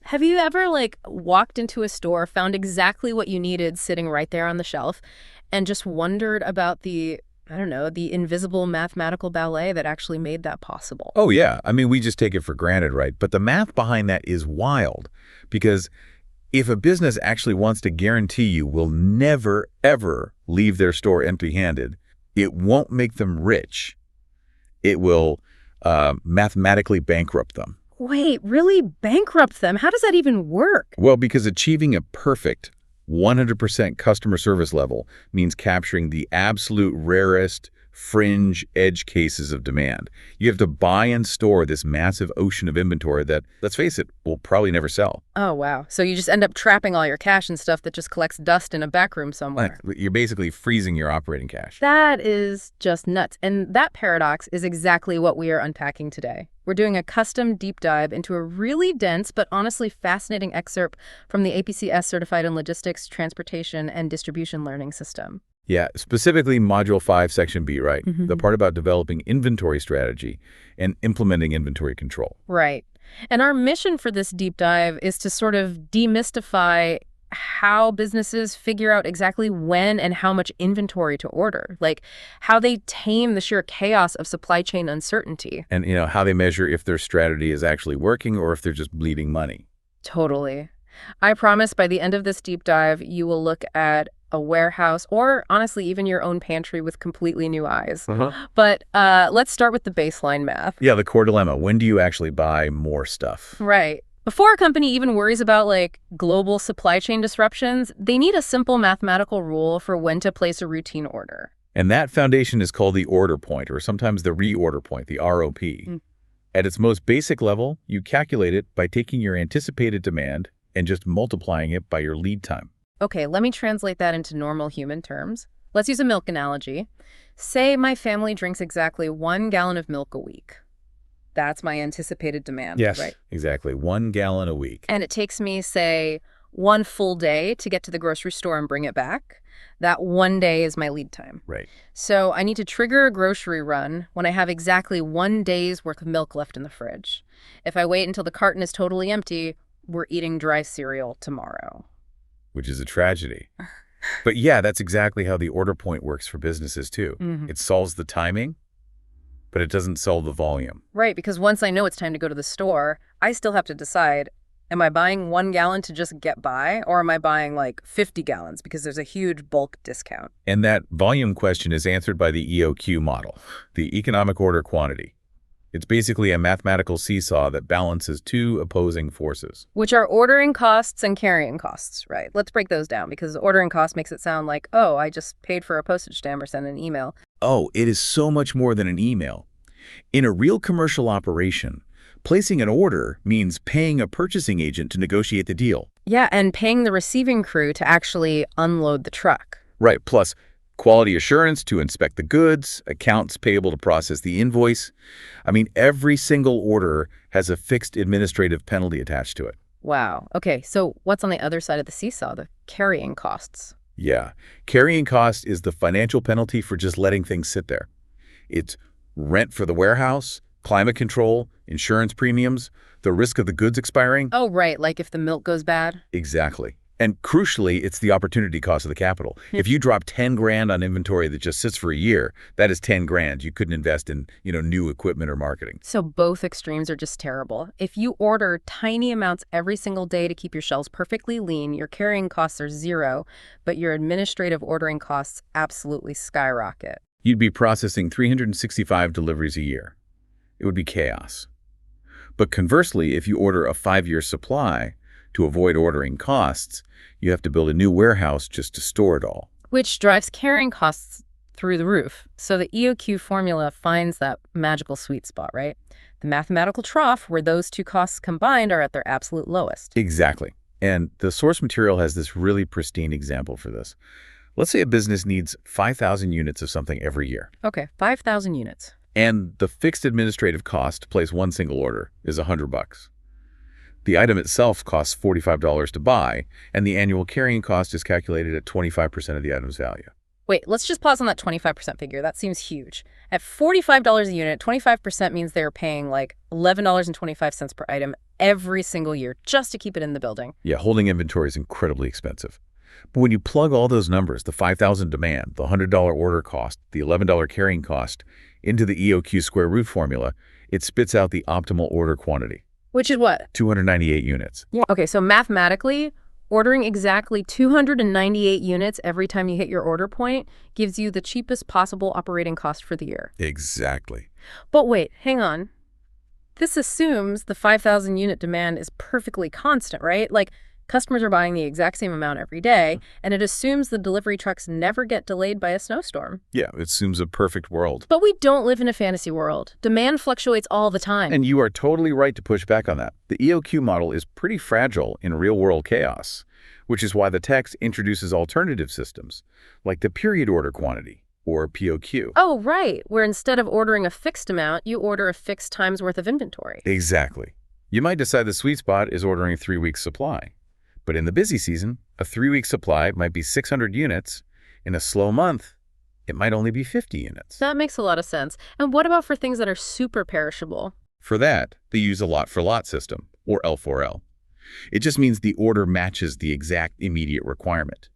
Have you ever, like, walked into a store, found exactly what you needed sitting right there on the shelf, and just wondered about the, I don't know, the invisible mathematical ballet that actually made that possible? Oh, yeah. I mean, we just take it for granted, right? But the math behind that is wild because if a business actually wants to guarantee you will never, ever leave their store empty-handed, it won't make them rich. It will mathematically bankrupt them. Wait, really bankrupt them? How does that even work? Well, because achieving a perfect 100% customer service level means capturing the absolute rarest, fringe edge cases of demand. You have to buy and store this massive ocean of inventory that, let's face it, will probably never sell. Oh, wow. So you just end up trapping all your cash and stuff that just collects dust in a back room somewhere. You're basically freezing your operating cash. That is just nuts. And that paradox is exactly what we are unpacking today. We're doing a custom deep dive into a really dense but honestly fascinating excerpt from the APCS Certified in Logistics, Transportation, and Distribution Learning System. Yeah, specifically Module 5, Section B, right? Mm-hmm. The part about developing inventory strategy and implementing inventory control. Right. And our mission for this deep dive is to sort of demystify how businesses figure out exactly when and how much inventory to order, like how they tame the sheer chaos of supply chain uncertainty. And, how they measure if their strategy is actually working or if they're just bleeding money. Totally. I promise by the end of this deep dive, you will look at a warehouse or honestly even your own pantry with completely new eyes. But let's start with the baseline math. Yeah, the core dilemma. When do you actually buy more stuff? Right. Before a company even worries about like global supply chain disruptions, they need a simple mathematical rule for when to place a routine order. And that foundation is called the order point, or sometimes the reorder point, the ROP. At its most basic level, you calculate it by taking your anticipated demand and just multiplying it by your lead time. Okay, let me translate that into normal human terms. Let's use a milk analogy. Say my family drinks exactly 1 gallon of milk a week. That's my anticipated demand, Yes, right? exactly. 1 gallon a week. And it takes me, say, 1 full day to get to the grocery store and bring it back. That 1 day is my lead time. Right. So I need to trigger a grocery run when I have exactly 1 day's worth of milk left in the fridge. If I wait until the carton is totally empty, we're eating dry cereal tomorrow. Which is a tragedy. But yeah, that's exactly how the order point works for businesses too. It solves the timing, but it doesn't solve the volume. Right, because once I know it's time to go to the store, I still have to decide, am I buying 1 gallon to just get by, or am I buying like 50 gallons because there's a huge bulk discount? And that volume question is answered by the EOQ model, the economic order quantity. It's basically a mathematical seesaw that balances two opposing forces. Which are ordering costs and carrying costs, right? Let's break those down because ordering cost makes it sound like, oh, I just paid for a postage stamp or sent an email. Oh, it is so much more than an email. In a real commercial operation, placing an order means paying a purchasing agent to negotiate the deal. Yeah, and paying the receiving crew to actually unload the truck. Right, plus quality assurance to inspect the goods, accounts payable to process the invoice. I mean, every single order has a fixed administrative penalty attached to it. Wow. Okay, so what's on the other side of the seesaw, the carrying costs? Yeah. Carrying cost is the financial penalty for just letting things sit there. It's rent for the warehouse, climate control, insurance premiums, the risk of the goods expiring. Oh, right, like if the milk goes bad? Exactly. And crucially, it's the opportunity cost of the capital. If you drop 10 grand on inventory that just sits for a year, that is 10 grand you couldn't invest in, new equipment or marketing. So both extremes are just terrible. If you order tiny amounts every single day to keep your shelves perfectly lean, your carrying costs are zero, but your administrative ordering costs absolutely skyrocket. You'd be processing 365 deliveries a year. It would be chaos. But conversely, if you order a 5-year supply, to avoid ordering costs, you have to build a new warehouse just to store it all. Which drives carrying costs through the roof. So the EOQ formula finds that magical sweet spot, right? The mathematical trough where those two costs combined are at their absolute lowest. Exactly. And the source material has this really pristine example for this. Let's say a business needs 5,000 units of something every year. Okay, 5,000 units. And the fixed administrative cost to place one single order is $100. The item itself costs $45 to buy, and the annual carrying cost is calculated at 25% of the item's value. Wait, let's just pause on that 25% figure. That seems huge. At $45 a unit, 25% means they're paying like $11.25 per item every single year just to keep it in the building. Yeah, holding inventory is incredibly expensive. But when you plug all those numbers, the $5,000 demand, the $100 order cost, the $11 carrying cost, into the EOQ square root formula, it spits out the optimal order quantity. Which is what? 298 units. Yeah. Okay, so mathematically, ordering exactly 298 units every time you hit your order point gives you the cheapest possible operating cost for the year. Exactly. But wait, hang on. This assumes the 5,000 unit demand is perfectly constant, right? Like, customers are buying the exact same amount every day, and it assumes the delivery trucks never get delayed by a snowstorm. Yeah, it assumes a perfect world. But we don't live in a fantasy world. Demand fluctuates all the time. And you are totally right to push back on that. The EOQ model is pretty fragile in real-world chaos, which is why the text introduces alternative systems, like the period order quantity, or POQ. Oh, right, where instead of ordering a fixed amount, you order a fixed time's worth of inventory. Exactly. You might decide the sweet spot is ordering 3 weeks' supply. But in the busy season, a 3-week supply might be 600 units. In a slow month, it might only be 50 units. That makes a lot of sense. And what about for things that are super perishable? For that, they use a lot-for-lot system, or L4L. It just means the order matches the exact immediate requirement.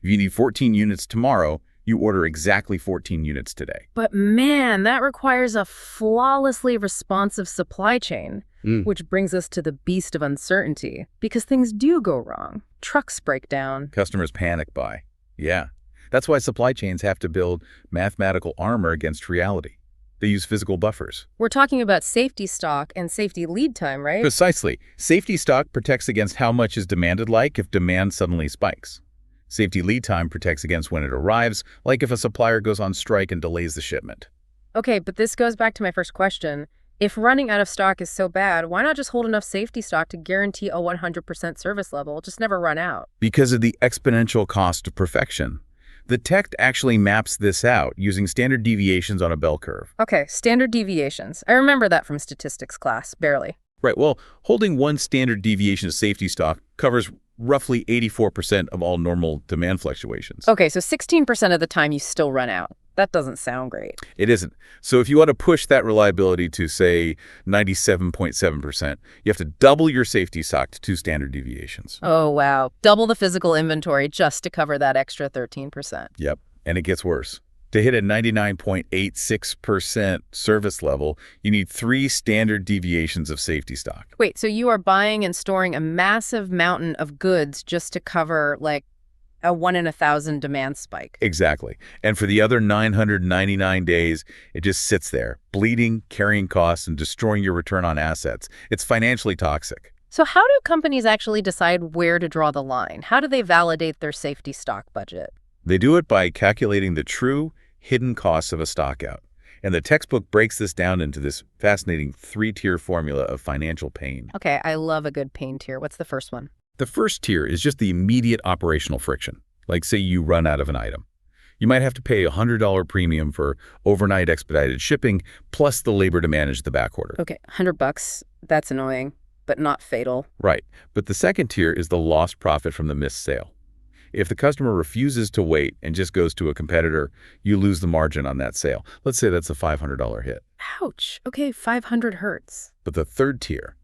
If you need 14 units tomorrow, you order exactly 14 units today. But man, that requires a flawlessly responsive supply chain. Which brings us to the beast of uncertainty, because things do go wrong. Trucks break down. Customers panic buy. Yeah. That's why supply chains have to build mathematical armor against reality. They use physical buffers. We're talking about safety stock and safety lead time, right? Precisely. Safety stock protects against how much is demanded, like if demand suddenly spikes. Safety lead time protects against when it arrives, like if a supplier goes on strike and delays the shipment. Okay, but this goes back to my first question. If running out of stock is so bad, why not just hold enough safety stock to guarantee a 100% service level? Just never run out. Because of the exponential cost of perfection. The text actually maps this out using standard deviations on a bell curve. Okay, standard deviations. I remember that from statistics class, barely. Right, well, holding one standard deviation of safety stock covers roughly 84% of all normal demand fluctuations. Okay, so 16% of the time you still run out. That doesn't sound great. It isn't. So if you want to push that reliability to, say, 97.7%, you have to double your safety stock to 2 standard deviations. Oh, wow. Double the physical inventory just to cover that extra 13%. Yep, and it gets worse. To hit a 99.86% service level, you need 3 standard deviations of safety stock. Wait, so you are buying and storing a massive mountain of goods just to cover, like, a 1 in 1,000 demand spike. Exactly. And for the other 999 days, it just sits there, bleeding, carrying costs, and destroying your return on assets. It's financially toxic. So how do companies actually decide where to draw the line? How do they validate their safety stock budget? They do it by calculating the true hidden costs of a stockout. And the textbook breaks this down into this fascinating 3-tier formula of financial pain. Okay, I love a good pain tier. What's the first one? The first tier is just the immediate operational friction. Like, say you run out of an item. You might have to pay a $100 premium for overnight expedited shipping, plus the labor to manage the backorder. Okay, $100. That's annoying, but not fatal. Right. But the second tier is the lost profit from the missed sale. If the customer refuses to wait and just goes to a competitor, you lose the margin on that sale. Let's say that's a $500 hit. Ouch. Okay, 500 hurts. But the third tier,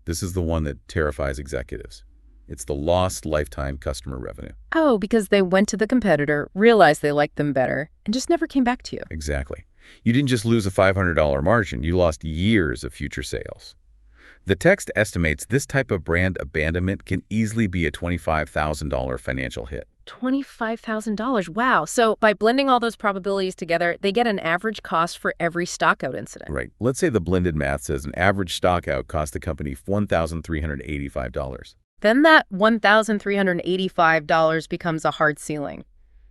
this is the one that terrifies executives. It's the lost lifetime customer revenue. Oh, because they went to the competitor, realized they liked them better, and just never came back to you. Exactly. You didn't just lose a $500 margin, you lost years of future sales. The text estimates this type of brand abandonment can easily be a $25,000 financial hit. $25,000. Wow. So by blending all those probabilities together, they get an average cost for every stockout incident. Right. Let's say the blended math says an average stockout cost the company $1,385. Then that $1,385 becomes a hard ceiling.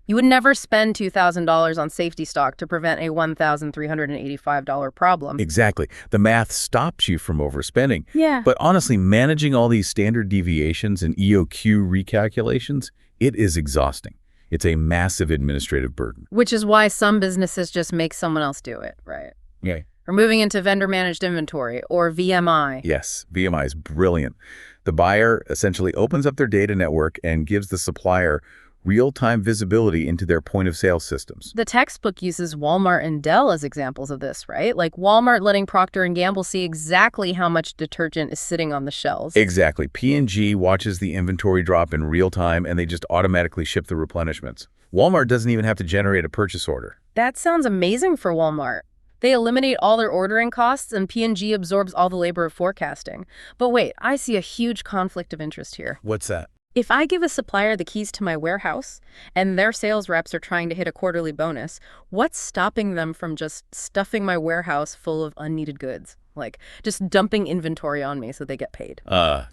You would never spend $2,000 on safety stock to prevent a $1,385 problem. Exactly. The math stops you from overspending. Yeah. But honestly, managing all these standard deviations and EOQ recalculations, it is exhausting. It's a massive administrative burden. Which is why some businesses just make someone else do it, right? Yeah. Or moving into vendor-managed inventory, or VMI. Yes, VMI is brilliant. The buyer essentially opens up their data network and gives the supplier real-time visibility into their point-of-sale systems. The textbook uses Walmart and Dell as examples of this, right? Like Walmart letting Procter & Gamble see exactly how much detergent is sitting on the shelves. Exactly. P&G watches the inventory drop in real time, and they just automatically ship the replenishments. Walmart doesn't even have to generate a purchase order. That sounds amazing for Walmart. They eliminate all their ordering costs, and P&G absorbs all the labor of forecasting. But wait, I see a huge conflict of interest here. What's that? If I give a supplier the keys to my warehouse and their sales reps are trying to hit a quarterly bonus, what's stopping them from just stuffing my warehouse full of unneeded goods? Like, just dumping inventory on me so they get paid.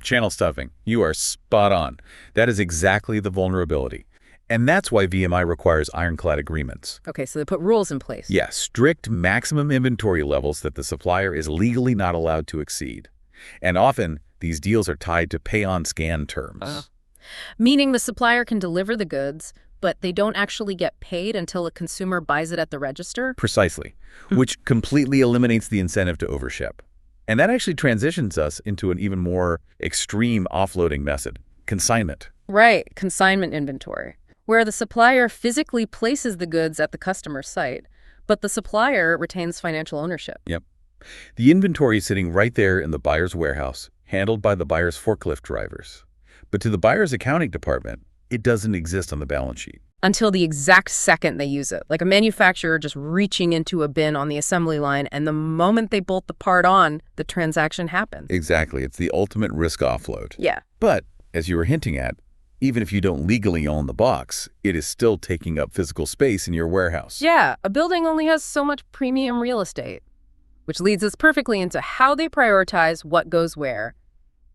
Channel stuffing. You are spot on. That is exactly the vulnerability. And that's why VMI requires ironclad agreements. Okay, so they put rules in place. Yeah, strict maximum inventory levels that the supplier is legally not allowed to exceed. And often, these deals are tied to pay-on-scan terms. Meaning the supplier can deliver the goods, but they don't actually get paid until a consumer buys it at the register? Precisely, which completely eliminates the incentive to overship. And that actually transitions us into an even more extreme offloading method, consignment. Right, consignment inventory, where the supplier physically places the goods at the customer's site, but the supplier retains financial ownership. Yep. The inventory is sitting right there in the buyer's warehouse, handled by the buyer's forklift drivers. But to the buyer's accounting department, it doesn't exist on the balance sheet. Until the exact second they use it, like a manufacturer just reaching into a bin on the assembly line, and the moment they bolt the part on, the transaction happens. Exactly. It's the ultimate risk offload. Yeah. But, as you were hinting at, even if you don't legally own the box, it is still taking up physical space in your warehouse. Yeah, a building only has so much premium real estate, which leads us perfectly into how they prioritize what goes where.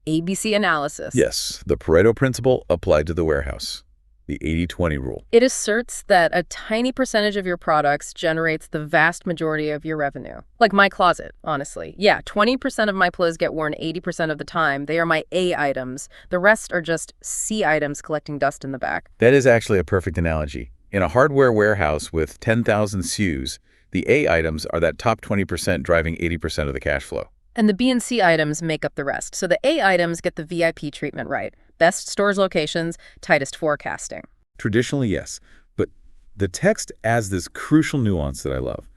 ABC analysis. Yes, the Pareto principle applied to the warehouse, the 80-20 rule. It asserts that a tiny percentage of your products generates the vast majority of your revenue. Like my closet, honestly. Yeah, 20% of my clothes get worn 80% of the time. They are my A items. The rest are just C items collecting dust in the back. That is actually a perfect analogy. In a hardware warehouse with 10,000 SKUs, the A items are that top 20% driving 80% of the cash flow. And the B and C items make up the rest. So the A items get the VIP treatment right. Best stores locations, tightest forecasting. Traditionally, yes. But the text adds this crucial nuance that I love.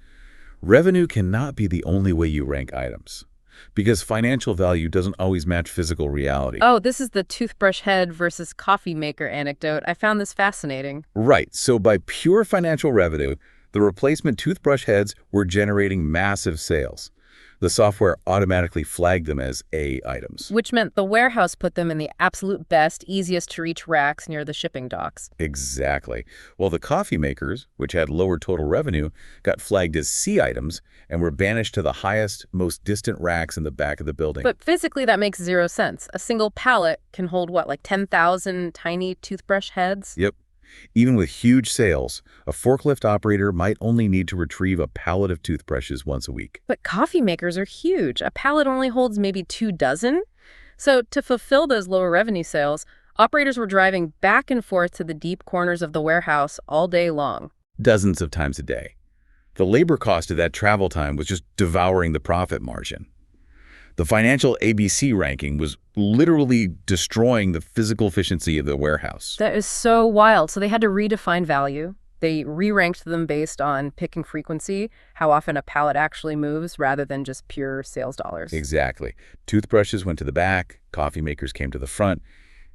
Revenue cannot be the only way you rank items, because financial value doesn't always match physical reality. Oh, this is the toothbrush head versus coffee maker anecdote. I found this fascinating. Right. So by pure financial revenue, the replacement toothbrush heads were generating massive sales. The software automatically flagged them as A items. Which meant the warehouse put them in the absolute best, easiest to reach racks near the shipping docks. Exactly. Well, the coffee makers, which had lower total revenue, got flagged as C items and were banished to the highest, most distant racks in the back of the building. But physically, that makes zero sense. A single pallet can hold, what, like 10,000 tiny toothbrush heads? Yep. Even with huge sales, a forklift operator might only need to retrieve a pallet of toothbrushes once a week. But coffee makers are huge. A pallet only holds maybe 2 dozen. So to fulfill those lower revenue sales, operators were driving back and forth to the deep corners of the warehouse all day long. Dozens of times a day. The labor cost of that travel time was just devouring the profit margin. The financial ABC ranking was literally destroying the physical efficiency of the warehouse. That is so wild. So they had to redefine value. They re-ranked them based on pick and frequency, how often a pallet actually moves, rather than just pure sales dollars. Exactly. Toothbrushes went to the back, coffee makers came to the front,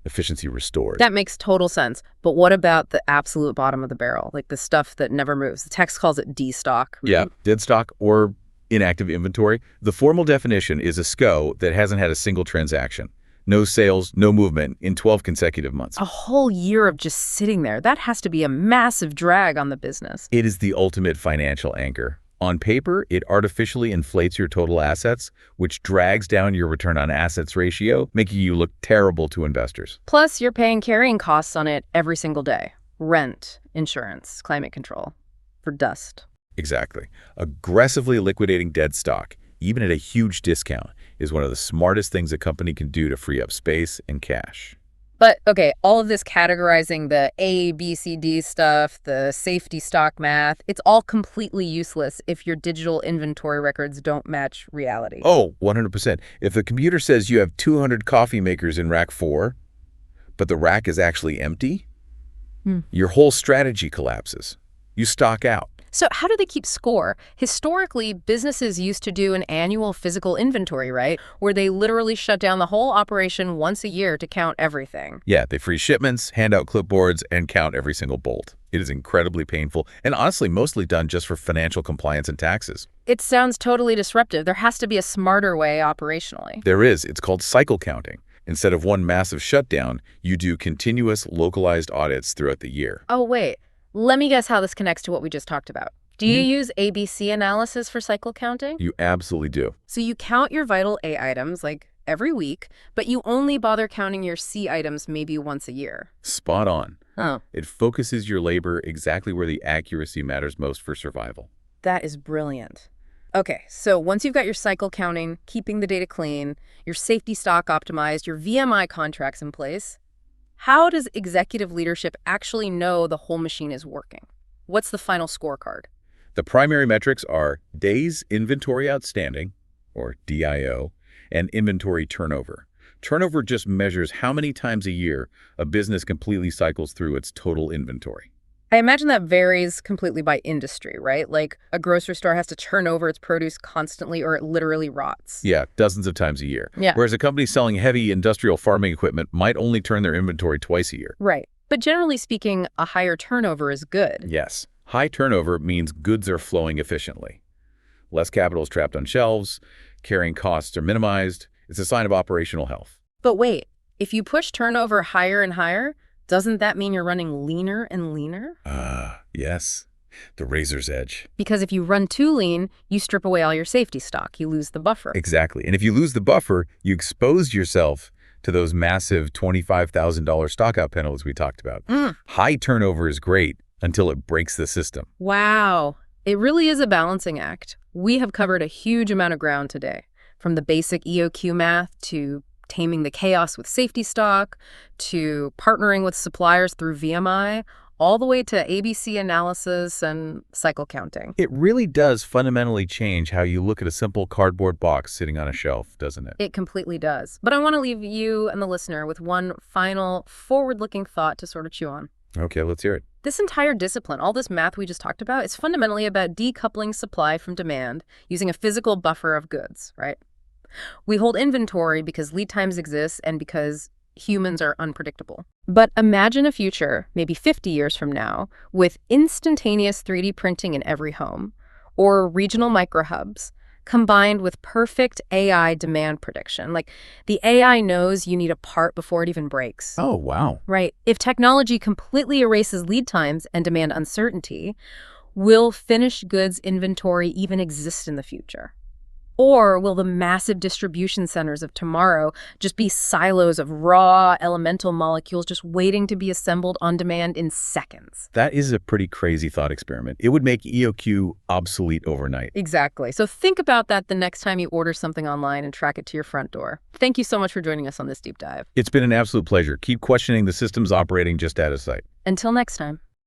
efficiency restored. That makes total sense. But what about the absolute bottom of the barrel, like the stuff that never moves? The text calls it D-stock. Yeah, dead stock or inactive inventory. The formal definition is a SKU that hasn't had a single transaction. No sales, no movement in 12 consecutive months. A whole year of just sitting there. That has to be a massive drag on the business. It is the ultimate financial anchor. On paper, it artificially inflates your total assets, which drags down your return on assets ratio, making you look terrible to investors. Plus, you're paying carrying costs on it every single day. Rent, insurance, climate control, for dust. Exactly. Aggressively liquidating dead stock, even at a huge discount, is one of the smartest things a company can do to free up space and cash. But, okay, all of this categorizing the A, B, C, D stuff, the safety stock math, it's all completely useless if your digital inventory records don't match reality. Oh, 100%. If the computer says you have 200 coffee makers in rack 4, but the rack is actually empty, Your whole strategy collapses. You stock out. So how do they keep score? Historically, businesses used to do an annual physical inventory, right? Where they literally shut down the whole operation once a year to count everything. Yeah, they freeze shipments, hand out clipboards, and count every single bolt. It is incredibly painful and honestly mostly done just for financial compliance and taxes. It sounds totally disruptive. There has to be a smarter way operationally. There is. It's called cycle counting. Instead of one massive shutdown, you do continuous localized audits throughout the year. Oh, wait. Let me guess how this connects to what we just talked about. Do you use ABC analysis for cycle counting? You absolutely do. So you count your vital A items, like every week, but you only bother counting your C items maybe once a year. Spot on. Oh, It focuses your labor exactly where the accuracy matters most for survival. that is brilliant. Okay, so once you've got your cycle counting, keeping the data clean, your safety stock optimized, your VMI contracts in place, how does executive leadership actually know the whole machine is working? What's the final scorecard? The primary metrics are days inventory outstanding, or DIO, and inventory turnover. Turnover just measures how many times a year a business completely cycles through its total inventory. I imagine that varies completely by industry, right? Like a grocery store has to turn over its produce constantly or it literally rots. Yeah, dozens of times a year. Yeah. Whereas a company selling heavy industrial farming equipment might only turn their inventory twice a year. Right. But generally speaking, a higher turnover is good. Yes. High turnover means goods are flowing efficiently. Less capital is trapped on shelves, carrying costs are minimized. It's a sign of operational health. But wait, if you push turnover higher and higher, doesn't that mean you're running leaner and leaner? Yes. The razor's edge. Because if you run too lean, you strip away all your safety stock. You lose the buffer. Exactly. And if you lose the buffer, you expose yourself to those massive $25,000 stockout penalties we talked about. High turnover is great until it breaks the system. Wow. It really is a balancing act. We have covered a huge amount of ground today, from the basic EOQ math to taming the chaos with safety stock, to partnering with suppliers through VMI, all the way to ABC analysis and cycle counting. It really does fundamentally change how you look at a simple cardboard box sitting on a shelf, doesn't it? It completely does. But I want to leave you and the listener with one final forward-looking thought to sort of chew on. Okay, let's hear it. This entire discipline, all this math we just talked about, is fundamentally about decoupling supply from demand using a physical buffer of goods, right? We hold inventory because lead times exist and because humans are unpredictable. But imagine a future, maybe 50 years from now, with instantaneous 3D printing in every home, or regional microhubs, combined with perfect AI demand prediction. Like, the AI knows you need a part before it even breaks. Oh, wow. Right. If technology completely erases lead times and demand uncertainty, will finished goods inventory even exist in the future? Or will the massive distribution centers of tomorrow just be silos of raw elemental molecules just waiting to be assembled on demand in seconds? That is a pretty crazy thought experiment. It would make EOQ obsolete overnight. Exactly. So think about that the next time you order something online and track it to your front door. Thank you so much for joining us on this deep dive. It's been an absolute pleasure. Keep questioning the systems operating just out of sight. Until next time.